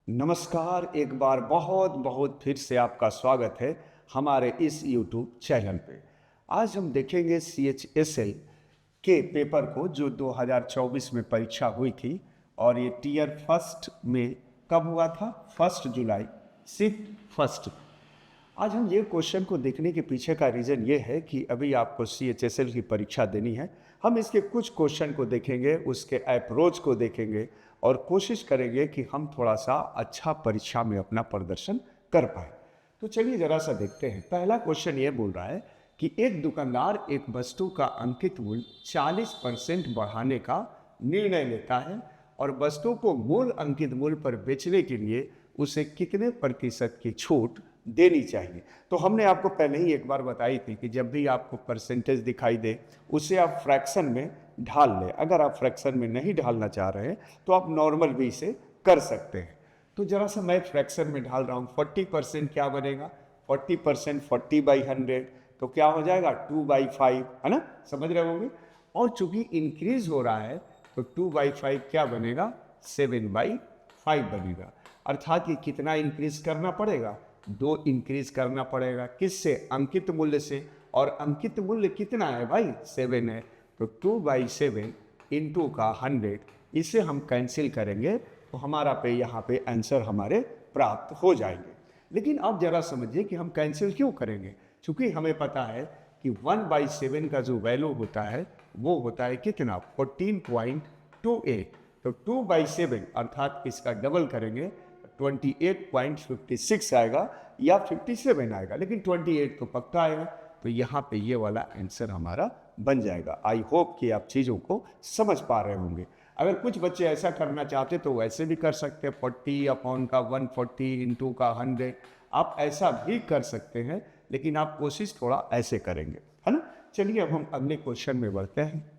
नमस्कार। एक बार बहुत बहुत फिर से आपका स्वागत है हमारे इस YouTube चैनल पे। आज हम देखेंगे CHSL के पेपर को जो 2024 में परीक्षा हुई थी और ये टीयर फर्स्ट में कब हुआ था? 1 जुलाई, शिफ्ट फर्स्ट। आज हम ये क्वेश्चन को देखने के पीछे का रीज़न ये है कि अभी आपको CHSL की परीक्षा देनी है। हम इसके कुछ क्वेश्चन को देखेंगे, उसके अप्रोच को देखेंगे और कोशिश करेंगे कि हम थोड़ा सा अच्छा परीक्षा में अपना प्रदर्शन कर पाए। तो चलिए ज़रा सा देखते हैं। पहला क्वेश्चन ये बोल रहा है कि एक दुकानदार एक वस्तु का अंकित मूल्य 40% बढ़ाने का निर्णय लेता है और वस्तु को मूल अंकित मूल्य पर बेचने के लिए उसे कितने प्रतिशत की छूट देनी चाहिए। तो हमने आपको पहले ही एक बार बताई थी कि जब भी आपको परसेंटेज दिखाई दे उसे आप फ्रैक्शन में ढाल लें। अगर आप फ्रैक्शन में नहीं ढालना चाह रहे हैं तो आप नॉर्मल भी इसे कर सकते हैं। तो जरा सा मैं फ्रैक्शन में ढाल रहा हूँ। 40% क्या बनेगा? 40% 40/100 तो क्या हो जाएगा? 2/5, है ना? समझ रहे होंगे। और चूंकि इंक्रीज हो रहा है तो 2/5 क्या बनेगा? 7/5 बनेगा। अर्थात ये कितना इंक्रीज करना पड़ेगा? 2 इंक्रीज करना पड़ेगा। किससे? अंकित मूल्य से। और अंकित मूल्य कितना है भाई? 7 है। तो 2/7 इंटू का 100, इसे हम कैंसिल करेंगे तो हमारा पे यहाँ पे आंसर हमारे प्राप्त हो जाएंगे। लेकिन अब जरा समझिए कि हम कैंसिल क्यों करेंगे। क्योंकि हमें पता है कि 1/7 का जो वैल्यू होता है वो होता है कितना? 14.28। तो 2/7 अर्थात इसका डबल करेंगे 28.56 आएगा या 57 आएगा, लेकिन 28 तो पक्का आएगा। तो यहाँ पे ये वाला आंसर हमारा बन जाएगा। आई होप कि आप चीज़ों को समझ पा रहे होंगे। अगर कुछ बच्चे ऐसा करना चाहते तो वैसे भी कर सकते हैं। 40/140 इंटू का 100 आप ऐसा भी कर सकते हैं, लेकिन आप कोशिश थोड़ा ऐसे करेंगे, है ना। चलिए अब हम अगले क्वेश्चन में बढ़ते हैं।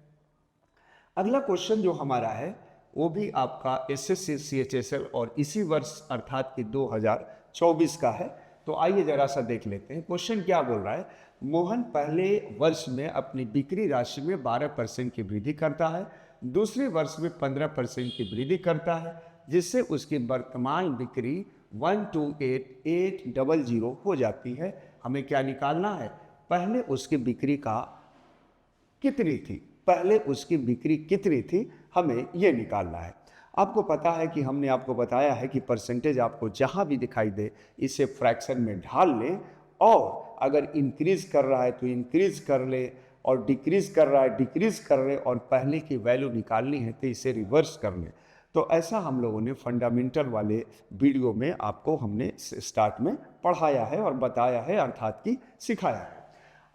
अगला क्वेश्चन जो हमारा है वो भी आपका SSC CHSL और इसी वर्ष अर्थात कि 2024 का है। तो आइए जरा सा देख लेते हैं। क्वेश्चन क्या बोल रहा है? मोहन पहले वर्ष में अपनी बिक्री राशि में 12% की वृद्धि करता है, दूसरे वर्ष में 15% की वृद्धि करता है, जिससे उसकी वर्तमान बिक्री 128,800 हो जाती है। हमें क्या निकालना है? पहले उसकी बिक्री का कितनी थी, पहले उसकी बिक्री कितनी थी, हमें ये निकालना है। आपको पता है कि हमने आपको बताया है कि परसेंटेज आपको जहाँ भी दिखाई दे इसे फ्रैक्शन में ढाल लें, और अगर इंक्रीज कर रहा है तो इंक्रीज कर ले और डिक्रीज कर रहा है डिक्रीज कर ले, और पहले की वैल्यू निकालनी है तो इसे रिवर्स कर लें। तो ऐसा हम लोगों ने फंडामेंटल वाले वीडियो में आपको हमने स्टार्ट में पढ़ाया है और बताया है, अर्थात कि सिखाया है।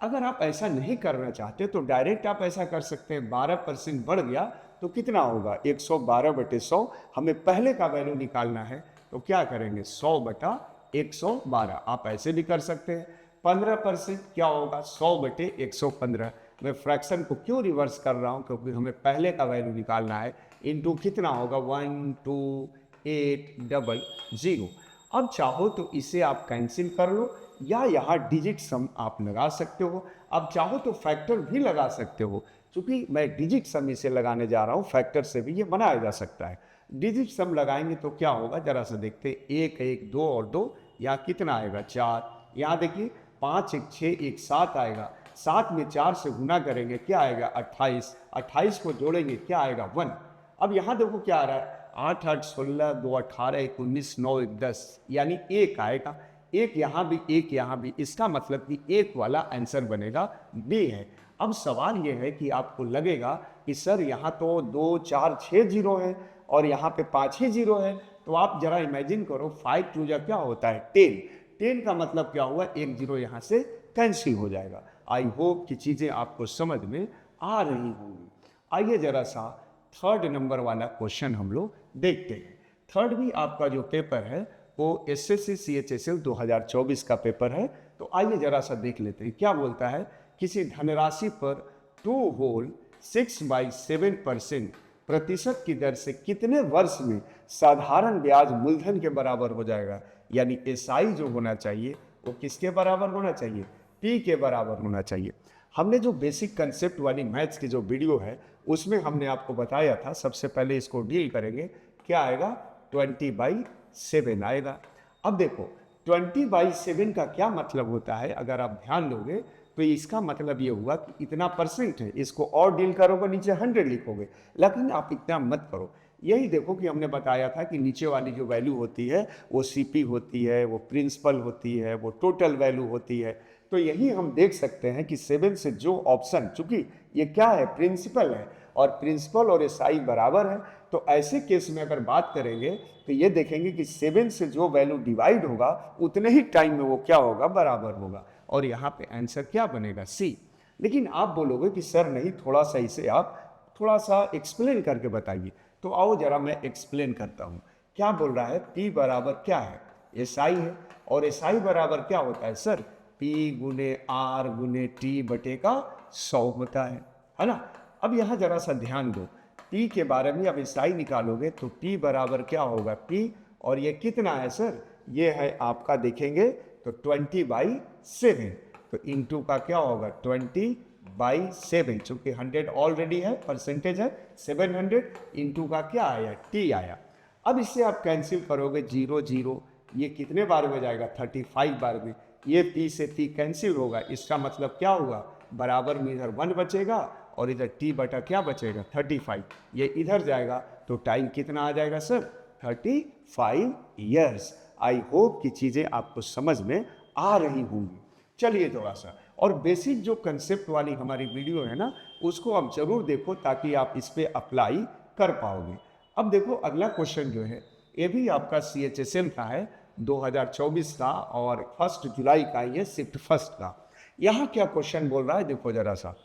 अगर आप ऐसा नहीं करना चाहते तो डायरेक्ट आप ऐसा कर सकते हैं। 12% बढ़ गया तो कितना होगा? 112/100। हमें पहले का वैल्यू निकालना है तो क्या करेंगे? 100/112। आप ऐसे भी कर सकते हैं। 15% क्या होगा? 100/115। मैं फ्रैक्शन को क्यों रिवर्स कर रहा हूँ? क्योंकि हमें पहले का वैल्यू निकालना है। इंटू कितना होगा? 12800। अब चाहो तो इसे आप कैंसिल कर लो या यहाँ डिजिट सम आप लगा सकते हो। अब चाहो तो फैक्टर भी लगा सकते हो। क्योंकि मैं डिजिट सम इसे लगाने जा रहा हूँ, फैक्टर से भी ये बनाया जा सकता है। डिजिट सम लगाएंगे तो क्या होगा? जरा सा देखते हैं। 1 1 2 और 2, यहाँ कितना आएगा? 4। यहाँ देखिए 5 1 6 1 7 आएगा। 7 में 4 से गुना करेंगे क्या आएगा? 28। 28 को जोड़ेंगे क्या आएगा? 1। अब यहाँ देखो क्या आ रहा है? 8 8 16 2 18 1 19 9 1 10, यानी 1 आएगा। एक यहाँ भी, एक यहाँ भी, इसका मतलब कि एक वाला आंसर बनेगा बी है। अब सवाल ये है कि आपको लगेगा कि सर यहाँ तो 2 4 6 जीरो है और यहाँ पे 5 ही जीरो है। तो आप जरा इमेजिन करो, 5 2 जा क्या होता है? 10। 10 का मतलब क्या हुआ? एक जीरो यहाँ से कैंसिल हो जाएगा। आई होप कि चीज़ें आपको समझ में आ रही होंगी। आइए जरा सा थर्ड नंबर वाला क्वेश्चन हम लोग देखते हैं। थर्ड भी आपका जो पेपर है वो SSC CHSL 2024 का पेपर है। तो आइए जरा सा देख लेते हैं क्या बोलता है। किसी धनराशि पर 2 होल 6/7% प्रतिशत की दर से कितने वर्ष में साधारण ब्याज मूलधन के बराबर हो जाएगा? यानी SI जो होना चाहिए वो किसके बराबर होना चाहिए? P के बराबर होना चाहिए। हमने जो बेसिक कंसेप्ट वाली मैथ्स की जो वीडियो है उसमें हमने आपको बताया था। सबसे पहले इसको डील करेंगे। क्या आएगा? 20/7। 7 आएगा। अब देखो 20/7 का क्या मतलब होता है, अगर आप ध्यान दोगे तो इसका मतलब ये हुआ कि इतना परसेंट है, इसको और डील करोगे नीचे 100 लिखोगे, लेकिन आप इतना मत करो। यही देखो कि हमने बताया था कि नीचे वाली जो वैल्यू होती है वो सीपी होती है, वो प्रिंसिपल होती है, वो टोटल वैल्यू होती है। तो यही हम देख सकते हैं कि 7 से जो ऑप्शन, चूंकि ये क्या है, प्रिंसिपल है, और प्रिंसिपल और एसआई बराबर है, तो ऐसे केस में अगर बात करेंगे तो ये देखेंगे कि 7 से जो वैल्यू डिवाइड होगा उतने ही टाइम में वो क्या होगा, बराबर होगा, और यहाँ पे आंसर क्या बनेगा, सी। लेकिन आप बोलोगे कि सर नहीं, थोड़ा सा इसे आप थोड़ा सा एक्सप्लेन करके बताइए। तो आओ जरा मैं एक्सप्लेन करता हूँ। क्या बोल रहा है, P बराबर क्या है, एसआई है, और एसआई बराबर क्या होता है सर, P गुने R गुने T बटे का 100 होता है ना। अब यहाँ जरा सा ध्यान दो, P के बारे में अब एसआई निकालोगे तो P बराबर क्या होगा, P, और ये कितना है सर, ये है आपका देखेंगे तो 20/7, तो इंटू का क्या होगा 20/7, चूंकि 100 ऑलरेडी है, परसेंटेज है 700, इंटू का क्या आया, टी आया। अब इससे आप कैंसिल करोगे 0 0, ये कितने बार में जाएगा, 35 बार में, ये पी से पी कैंसिल होगा, इसका मतलब क्या होगा, बराबर में इधर 1 बचेगा और इधर टी बटा क्या बचेगा 35, ये इधर जाएगा तो टाइम कितना आ जाएगा सर, 35 ईयर्स। आई होप कि चीज़ें आपको समझ में आ रही होंगी। चलिए थोड़ा सा और बेसिक जो कंसेप्ट वाली हमारी वीडियो है ना, उसको आप जरूर देखो ताकि आप इस पर अप्लाई कर पाओगे। अब देखो अगला क्वेश्चन जो है ये भी आपका CHSL का है, 2024 का, और 1 जुलाई का ये शिफ्ट फर्स्ट का। यहाँ क्या क्वेश्चन बोल रहा है, देखो जरा सा।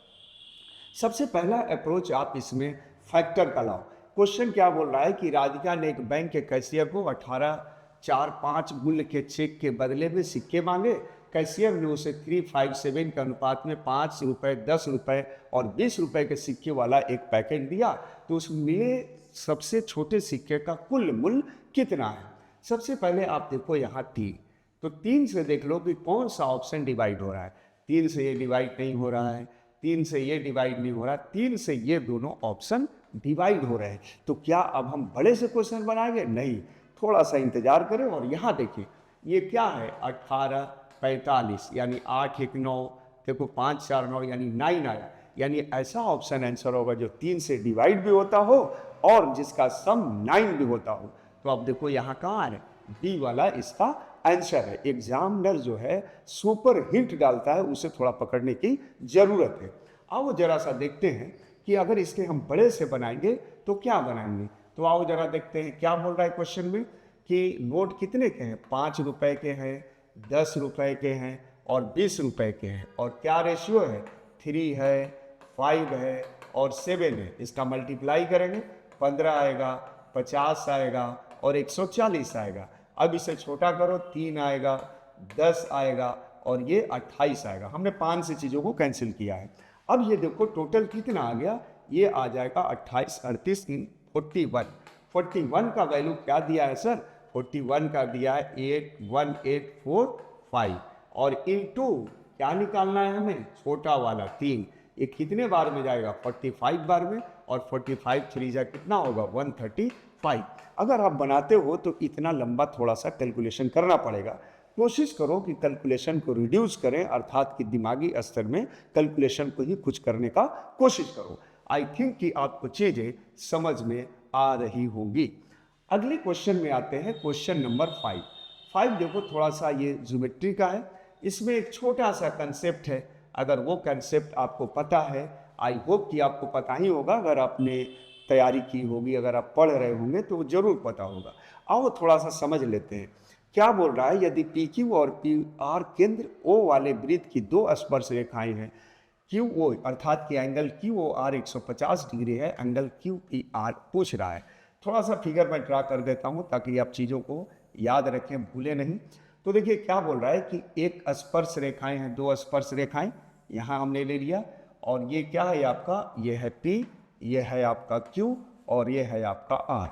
सबसे पहला अप्रोच आप इसमें फैक्टर का लाओ। क्वेश्चन क्या बोल रहा है कि राधिका ने एक बैंक के कैशियर को 18,4,5 मूल्य के चेक के बदले में सिक्के मांगे। कैशियर ने उसे 357 के अनुपात में 5 रुपये, 10 रुपये और 20 रुपये के सिक्के वाला एक पैकेट दिया, तो उसमें सबसे छोटे सिक्के का कुल मूल्य कितना है। सबसे पहले आप देखो यहाँ 3, तो 3 से देख लो कि कौन सा ऑप्शन डिवाइड हो रहा है। 3 से ये डिवाइड नहीं हो रहा है, 3 से ये डिवाइड नहीं हो रहा, 3 से ये दोनों ऑप्शन डिवाइड हो रहे हैं। तो क्या अब हम बड़े से क्वेश्चन बनाएंगे, नहीं, थोड़ा सा इंतजार करें। और यहाँ देखिए ये क्या है, 1845 यानी 8 1 9, देखो 5 4 9 यानी 9 आया, यानी ऐसा ऑप्शन आंसर होगा जो 3 से डिवाइड भी होता हो और जिसका सम 9 भी होता हो। तो अब देखो यहाँ कहाँ आ रहे, बी वाला इसका आंसर है। एग्जामिनर जो है सुपर हिंट डालता है, उसे थोड़ा पकड़ने की जरूरत है। आओ जरा सा देखते हैं कि अगर इसके हम बड़े से बनाएंगे तो क्या बनाएंगे। तो आओ जरा देखते हैं क्या बोल रहा है क्वेश्चन में, कि नोट कितने के हैं, 5 रुपए के हैं, 10 रुपए के हैं और 20 रुपए के हैं, और क्या रेशियो है, 3 है, 5 है और 7 है। इसका मल्टीप्लाई करेंगे, 15 आएगा, 50 आएगा और 140 आएगा। अब इसे छोटा करो, 3 आएगा, 10 आएगा और ये 28 आएगा। हमने 5 से चीज़ों को कैंसिल किया है। अब ये देखो टोटल कितना आ गया, ये आ जाएगा 28 38 41। 41 का वैल्यू क्या दिया है सर, 41 का दिया है 81845, और इनटू क्या निकालना है हमें, छोटा वाला 3, ये कितने बार में जाएगा, 45 बार में, और 45 3 जा कितना होगा 135। अगर आप बनाते हो तो इतना लंबा थोड़ा सा कैलकुलेशन करना पड़ेगा। कोशिश करो कि कैलकुलेशन को रिड्यूस करें, अर्थात कि दिमागी स्तर में कैलकुलेशन को ही कुछ करने का कोशिश करो। आई थिंक कि आपको चीज़ें समझ में आ रही होंगी। अगले क्वेश्चन में आते हैं, क्वेश्चन नंबर 5 देखो थोड़ा सा ये ज्योमेट्री का है। इसमें एक छोटा सा कंसेप्ट है, अगर वो कंसेप्ट आपको पता है, आई होप कि आपको पता ही होगा, अगर आपने तैयारी की होगी, अगर आप पढ़ रहे होंगे तो जरूर पता होगा। आओ थोड़ा सा समझ लेते हैं। क्या बोल रहा है, यदि PQ और PR केंद्र O वाले वृत्त की 2 स्पर्श रेखाएं हैं, QO अर्थात कि एंगल QOR 150 डिग्री है, एंगल QPR पूछ रहा है। थोड़ा सा फिगर मैं ड्रा कर देता हूँ ताकि आप चीज़ों को याद रखें, भूले नहीं। तो देखिए क्या बोल रहा है कि एक स्पर्श रेखाएं हैं, 2 स्पर्श रेखाएं यहाँ हमने ले लिया, और ये क्या है आपका, ये है P, ये है आपका Q और ये है आपका R।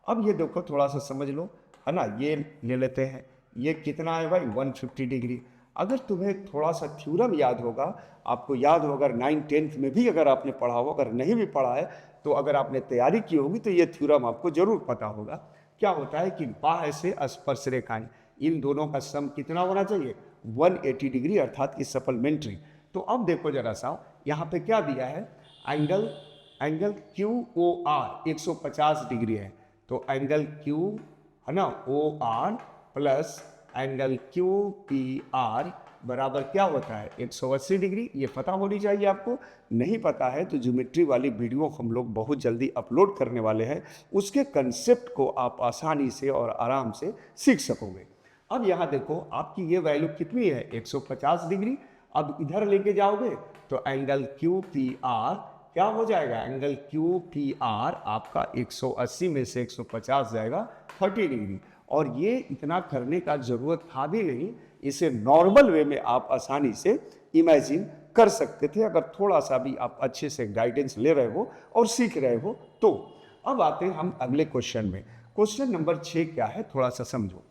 अब ये देखो थोड़ा सा समझ लो, है ना, ये ले लेते हैं, ये कितना है भाई 150 डिग्री। अगर तुम्हें थोड़ा सा थ्योरम याद होगा, आपको याद होगा, अगर 9th 10th में भी अगर आपने पढ़ा हो, अगर नहीं भी पढ़ा है तो अगर आपने तैयारी की होगी तो ये थ्योरम आपको जरूर पता होगा। क्या होता है कि बाह्य से स्पर्श रेखाएं, इन दोनों का सम कितना होना चाहिए, 180 डिग्री, अर्थात कि सप्लीमेंट्री। तो अब देखो जरा सा, यहाँ पे क्या दिया है, angle angle Q O R 150 degree है। तो एंगल क्यू है ना, O R plus angle Q P R बराबर क्या होता है, 180 डिग्री। ये पता होनी चाहिए आपको। नहीं पता है तो ज्योमेट्री वाली वीडियो हम लोग बहुत जल्दी अपलोड करने वाले हैं, उसके कंसेप्ट को आप आसानी से और आराम से सीख सकोगे। अब यहाँ देखो आपकी ये वैल्यू कितनी है, 150 डिग्री। अब इधर लेके जाओगे तो एंगल क्यू पी आर क्या हो जाएगा, एंगल क्यू पी आर आपका 180 में से 150 जाएगा 30 डिग्री। और ये इतना करने का जरूरत था भी नहीं, इसे नॉर्मल वे में आप आसानी से इमेजिन कर सकते थे, अगर थोड़ा सा भी आप अच्छे से गाइडेंस ले रहे हो और सीख रहे हो तो। अब आते हैं हम अगले क्वेश्चन में। क्वेश्चन नंबर 6 क्या है, थोड़ा सा समझो।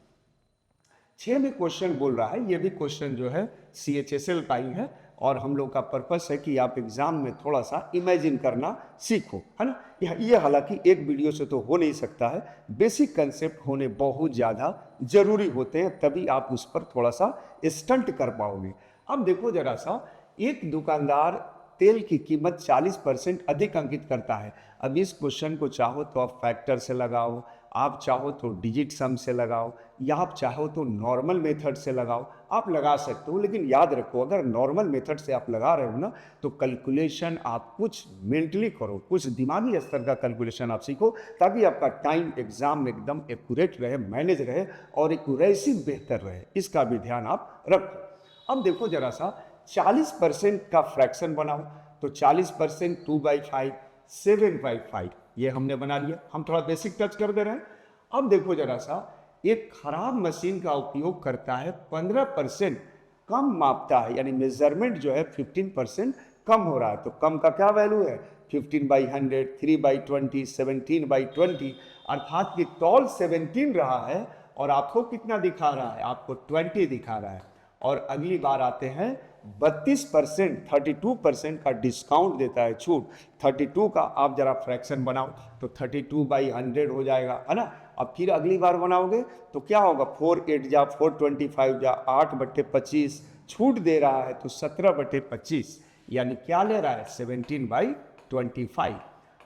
6 में क्वेश्चन बोल रहा है, ये भी क्वेश्चन जो है CHSL का ही है, और हम लोग का पर्पस है कि आप एग्जाम में थोड़ा सा इमेजिन करना सीखो, है ना। ये हालांकि एक वीडियो से तो हो नहीं सकता है, बेसिक कंसेप्ट होने बहुत ज़्यादा जरूरी होते हैं, तभी आप उस पर थोड़ा सा स्टंट कर पाओगे। अब देखो जरा सा, एक दुकानदार तेल की कीमत 40% अधिक अंकित करता है। अब इस क्वेश्चन को चाहो तो आप फैक्टर से लगाओ, आप चाहो तो डिजिट सम से लगाओ, या आप चाहो तो नॉर्मल मेथड से लगाओ, आप लगा सकते हो। लेकिन याद रखो, अगर नॉर्मल मेथड से आप लगा रहे हो ना, तो कैलकुलेशन आप कुछ मेंटली करो, कुछ दिमागी स्तर का कैलकुलेशन आप सीखो, ताकि आपका टाइम एग्जाम में एकदम एक्यूरेट रहे, मैनेज रहे और एक्यूरेसी बेहतर रहे। इसका भी ध्यान आप रखो। अब देखो जरा सा, 40% का फ्रैक्शन बनाओ। तो 40% 2/5, 7/5 ये हमने बना लिया। हम थोड़ा बेसिक टच कर दे रहे हैं। अब देखो जरा सा, एक खराब मशीन का उपयोग करता है 15% कम मापता है, यानी मेजरमेंट जो है 15% कम हो रहा है। तो कम का क्या वैल्यू है, 15/100, 3/20, 17/20, अर्थात कि तौल 17 रहा है और आपको कितना दिखा रहा है, आपको 20 दिखा रहा है। और अगली बार आते हैं 32%, 32% का डिस्काउंट देता है, छूट। 32 का आप जरा फ्रैक्शन बनाओ तो 32/100 हो जाएगा, है ना। अब फिर अगली बार बनाओगे तो क्या होगा, 4/8 जा 4/25 जा 8/25, छूट दे रहा है तो 17/25, यानी क्या ले रहा है, 17/25।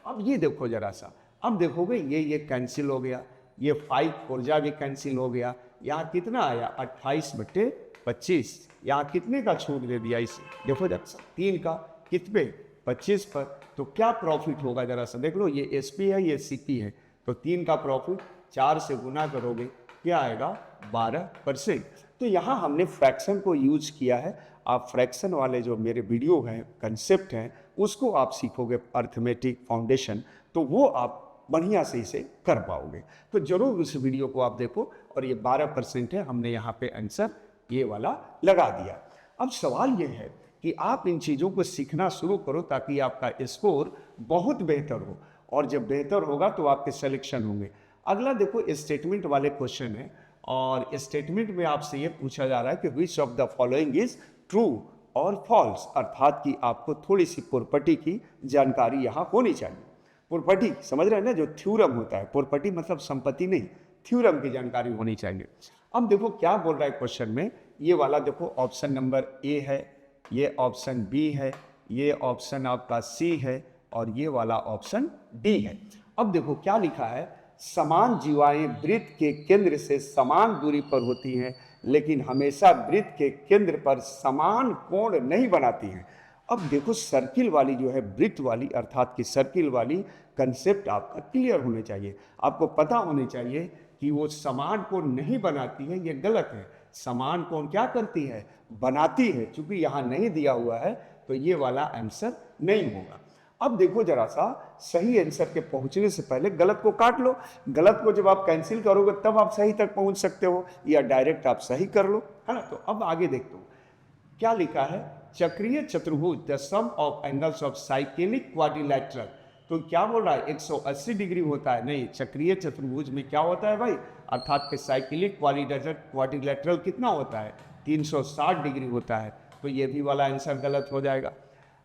अब ये देखो जरा सा, अब देखोगे ये कैंसिल हो गया, ये 5 4 जा भी कैंसिल हो गया। यहाँ कितना आया, 28/25। यहाँ कितने का छूट दे दिया इसे, देखो जरा सा, 3 का, कित पे, 25 पर। तो क्या प्रॉफिट होगा जरा सा देख लो, ये SP है, ये CP है। तो 3 का प्रॉफिट 4 से गुना करोगे, क्या आएगा, 12%। तो यहाँ हमने फ्रैक्शन को यूज किया है। आप फ्रैक्शन वाले जो मेरे वीडियो हैं, कंसेप्ट हैं, उसको आप सीखोगे, अर्थमेटिक फाउंडेशन, तो वो आप बढ़िया से इसे कर पाओगे। तो जरूर उस वीडियो को आप देखो। और ये 12% है, हमने यहाँ पे आंसर ये वाला लगा दिया। अब सवाल ये है कि आप इन चीज़ों को सीखना शुरू करो, ताकि आपका स्कोर बहुत बेहतर हो, और जब बेहतर होगा तो आपके सिलेक्शन होंगे। अगला देखो, स्टेटमेंट वाले क्वेश्चन है, और स्टेटमेंट में आपसे ये पूछा जा रहा है कि which of the following is true और फॉल्स, अर्थात कि आपको थोड़ी सी प्रॉपर्टी की जानकारी यहाँ होनी चाहिए। प्रॉपर्टी समझ रहे हैं ना, जो थ्योरम होता है, प्रॉपर्टी मतलब संपत्ति नहीं, थ्योरम की जानकारी होनी चाहिए। अब देखो क्या बोल रहा है क्वेश्चन में, ये वाला देखो, ऑप्शन नंबर A है, ये ऑप्शन B है, ये ऑप्शन आपका C है, और ये वाला ऑप्शन D है। अब देखो क्या लिखा है, समान जीवाएं वृत्त के केंद्र से समान दूरी पर होती हैं, लेकिन हमेशा वृत्त के केंद्र पर समान कोण नहीं बनाती हैं। अब देखो, सर्किल वाली जो है, वृत्त वाली, अर्थात कि सर्किल वाली कंसेप्ट आपका क्लियर होने चाहिए। आपको पता होने चाहिए कि वो समान कोण नहीं बनाती है, ये गलत है। समान कोण क्या करती है, बनाती है। चूंकि यहाँ नहीं दिया हुआ है तो ये वाला आंसर नहीं होगा। अब देखो जरा सा, सही आंसर के पहुंचने से पहले गलत को काट लो। गलत को जब आप कैंसिल करोगे तब आप सही तक पहुंच सकते हो, या डायरेक्ट आप सही कर लो, है ना। तो अब आगे देखते हो क्या लिखा है, चक्रीय चतुर्भुज the sum of angles of cyclic quadrilateral. तो क्या बोल रहा है, 180 डिग्री होता है, नहीं, चक्रीय चतुर्भुज में क्या होता है भाई, अर्थात कि साइक्लिक क्वाड्रिलैटरल कितना होता है, 360 डिग्री होता है। तो ये भी वाला आंसर गलत हो जाएगा।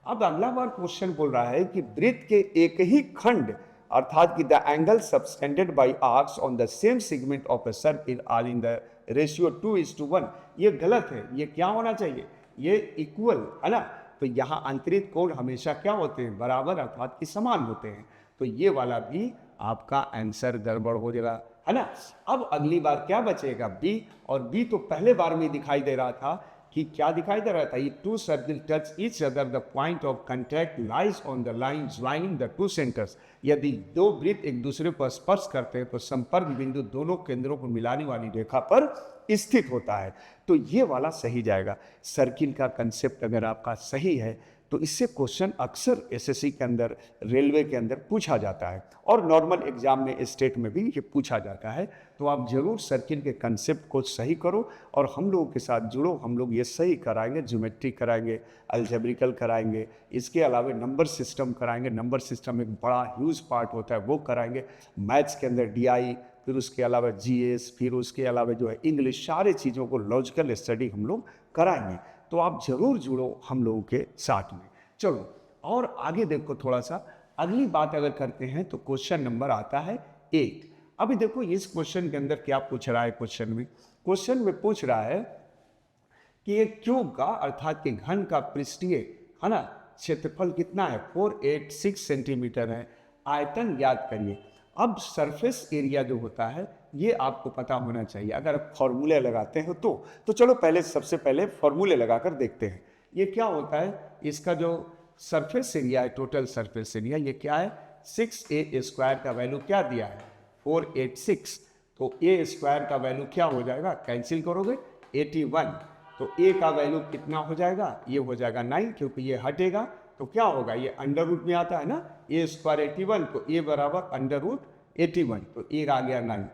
अब अगला बार क्वेश्चन बोल रहा है कि वृत्त के एक ही खंड अर्थात कि the angle subtended by arcs on the same segment of a circle are in the ratio 2:1। ये गलत है, ये क्या होना चाहिए, ये इक्वल है ना। तो यहाँ अंतरित कोण हमेशा क्या होते हैं, बराबर अर्थात कि समान होते हैं। तो ये वाला भी आपका आंसर गड़बड़ हो जाएगा, है ना। अब अगली बार क्या बचेगा, बी। और बी तो पहले बार में दिखाई दे रहा था कि क्या दिखाई दे रहा था, ये two circle touch each other, the point of contact lies on the line joining the two centres. यदि दो वृत्त एक दूसरे पर स्पर्श करते हैं तो संपर्क बिंदु दोनों केंद्रों को मिलाने वाली रेखा पर स्थित होता है। तो ये वाला सही जाएगा। सर्किल का कंसेप्ट अगर आपका सही है तो इससे क्वेश्चन अक्सर एसएससी के अंदर, रेलवे के अंदर पूछा जाता है और नॉर्मल एग्जाम में, स्टेट में भी ये पूछा जाता है। तो आप जरूर सर्किल के कंसेप्ट को सही करो और हम लोगों के साथ जुड़ो। हम लोग ये सही कराएंगे, ज्योमेट्री कराएंगे, अलजेब्रिकल कराएंगे, इसके अलावा नंबर सिस्टम कराएंगे। नंबर सिस्टम एक बड़ा ह्यूज पार्ट होता है, वो कराएंगे। मैथ्स के अंदर डीआई, फिर उसके अलावा जीएस, फिर उसके अलावा जो है इंग्लिश, सारे चीज़ों को लॉजिकल स्टडी हम लोग कराएंगे। तो आप जरूर जुड़ो हम लोगों के साथ में। चलो और आगे देखो थोड़ा सा, अगली बात अगर करते हैं तो क्वेश्चन नंबर आता है 8। अभी देखो इस क्वेश्चन के अंदर क्या पूछ रहा है, क्वेश्चन में पूछ रहा है कि एक क्यूब का अर्थात कि घन का पृष्ठीय, है ना, क्षेत्रफल कितना है, 486 सेंटीमीटर है। आयतन ज्ञात करिए। अब सरफेस एरिया जो होता है ये आपको पता होना चाहिए अगर आप फॉर्मूले लगाते हो तो चलो पहले सबसे पहले फॉर्मूले लगाकर देखते हैं। ये क्या होता है, इसका जो सरफेस एरिया है, टोटल सरफेस एरिया, ये क्या है, 6a² का वैल्यू क्या दिया है, 486। तो a स्क्वायर का वैल्यू क्या हो जाएगा, कैंसिल करोगे 81। तो a का वैल्यू कितना हो जाएगा, ये हो जाएगा 9, क्योंकि ये हटेगा तो क्या होगा, ये अंडर रूट में आता है ना, a स्क्वायर 81, तो a बराबर अंडर रूट 81, तो a आ गया 9।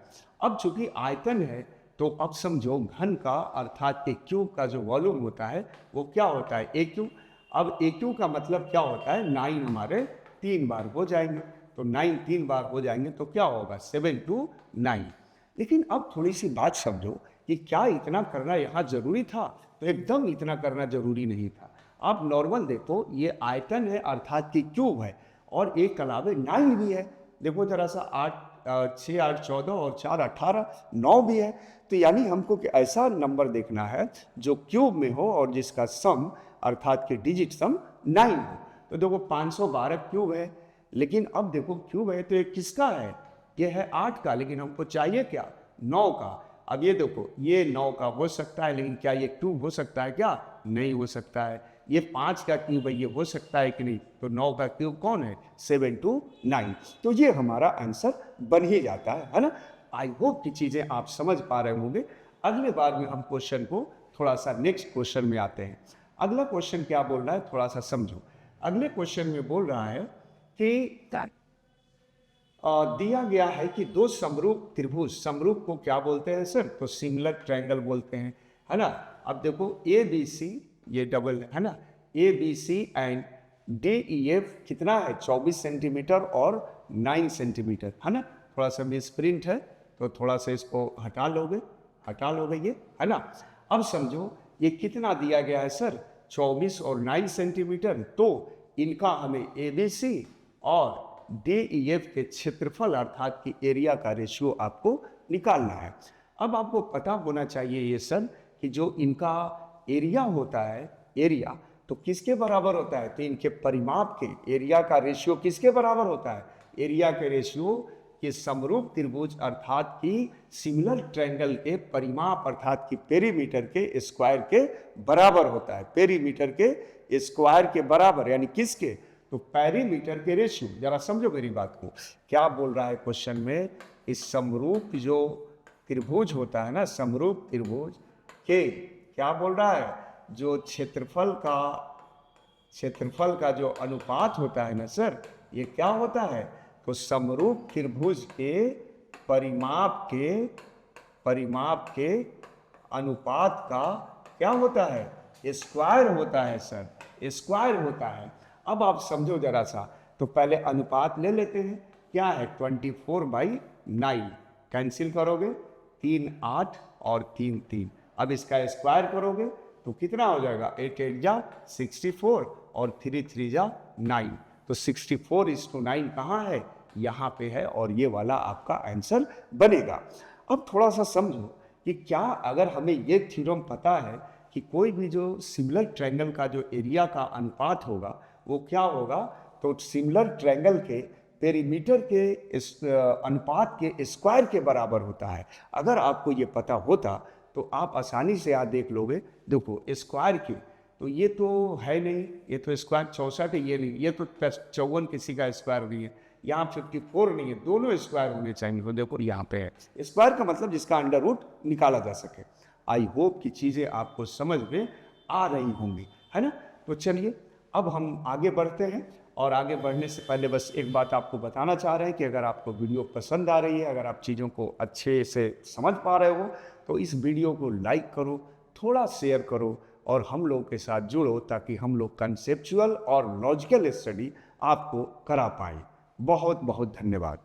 अब चूंकि आयतन है तो अब समझो घन का अर्थात के क्यूब का जो वॉल्यूम होता है वो क्या होता है, ए क्यू। अब ए क्यू का मतलब क्या होता है, 9 हमारे 3 बार हो जाएंगे, तो 9 3 बार हो जाएंगे तो क्या होगा, 7 2 9। लेकिन अब थोड़ी सी बात समझो कि क्या इतना करना यहाँ जरूरी था, तो एकदम इतना करना जरूरी नहीं था। आप नॉर्मल देखो, ये आयतन है अर्थात कि क्यूब है और एक अलावे 9 भी है। देखो जरा सा 6 8 14 और 4 18 9 भी है। तो यानी हमको कि ऐसा नंबर देखना है जो क्यूब में हो और जिसका सम अर्थात कि डिजिट सम 9 हो। तो देखो 512 क्यूब है, लेकिन अब देखो क्यूब है तो ये किसका है, ये है 8 का, लेकिन हमको चाहिए क्या, 9 का। अब ये देखो ये 9 का हो सकता है, लेकिन क्या ये क्यूब हो सकता है, क्या नहीं हो सकता है। ये 5 का क्यूब है, ये हो सकता है कि नहीं, तो 9 का क्यूब कौन है, 7 2 9। तो ये हमारा आंसर बन ही जाता है ना। आई होप की चीज़ें आप समझ पा रहे होंगे। अगले बार में हम क्वेश्चन को थोड़ा सा नेक्स्ट क्वेश्चन में आते हैं। अगला क्वेश्चन क्या बोल रहा है, थोड़ा सा समझो। अगले क्वेश्चन में बोल रहा है कि दिया गया है कि दो समरूप त्रिभुज, समरूप को क्या बोलते हैं सर, तो सिमिलर ट्रायंगल बोलते हैं, है ना। अब देखो ए बी सी, ये डबल है ना, A B C and D E F कितना है, 24 सेंटीमीटर और 9 सेंटीमीटर, है ना। थोड़ा सा मिस प्रिंट है तो थोड़ा सा इसको हटा लोगे ये, है ना। अब समझो ये कितना दिया गया है सर, 24 और 9 सेंटीमीटर। तो इनका हमें ए बी सी और DEF के क्षेत्रफल अर्थात की एरिया का रेशियो आपको निकालना है। अब आपको पता होना चाहिए ये सर कि जो इनका एरिया होता है, एरिया तो किसके बराबर होता है, तो इनके परिमाप के एरिया का रेशियो किसके बराबर होता है, एरिया के रेशियो के समरूप त्रिभुज अर्थात की सिमिलर ट्रायंगल के परिमाप अर्थात की पेरीमीटर के स्क्वायर के बराबर होता है, पेरीमीटर के स्क्वायर के बराबर, यानी किसके, तो पेरीमीटर के रेशियो। जरा समझो मेरी बात को, क्या बोल रहा है क्वेश्चन में, इस समरूप जो त्रिभुज होता है ना, समरूप त्रिभुज के क्या बोल रहा है, जो क्षेत्रफल का जो अनुपात होता है ना सर, ये क्या होता है, तो समरूप त्रिभुज के परिमाप के अनुपात का क्या होता है, स्क्वायर होता है सर, स्क्वायर होता है। अब आप समझो जरा सा, तो पहले अनुपात ले लेते हैं, क्या है 24/9, कैंसिल करोगे 3 8 और 3 3। अब इसका स्क्वायर करोगे तो कितना हो जाएगा, 8 8 जा 64 और 3 3 जा 9। तो 64:9 कहाँ है, यहाँ पे है और ये वाला आपका आंसर बनेगा। अब थोड़ा सा समझो कि क्या अगर हमें ये थ्योरम पता है कि कोई भी जो सिमिलर ट्रायंगल का जो एरिया का अनुपात होगा वो क्या होगा, तो सिमिलर ट्रायंगल के पेरीमीटर के इस अनुपात के स्क्वायर के बराबर होता है। अगर आपको ये पता होता तो आप आसानी से यहाँ देख लोगे, देखो स्क्वायर की तो ये तो है नहीं, ये तो स्क्वायर 64 है, ये नहीं, ये तो 54 किसी का स्क्वायर नहीं है, यहाँ 54 नहीं है, दोनों स्क्वायर होने चाहिए। तो देखो यहाँ पे है स्क्वायर का मतलब जिसका अंडर रूट निकाला जा सके। आई होप कि चीज़ें आपको समझ में आ रही होंगी, है ना। तो चलिए अब हम आगे बढ़ते हैं, और आगे बढ़ने से पहले बस एक बात आपको बताना चाह रहे हैं कि अगर आपको वीडियो पसंद आ रही है, अगर आप चीज़ों को अच्छे से समझ पा रहे हो, तो इस वीडियो को लाइक करो, थोड़ा शेयर करो और हम लोग के साथ जुड़ो, ताकि हम लोग कंसेप्चुअल और लॉजिकल स्टडी आपको करा पाएँ। बहुत बहुत धन्यवाद।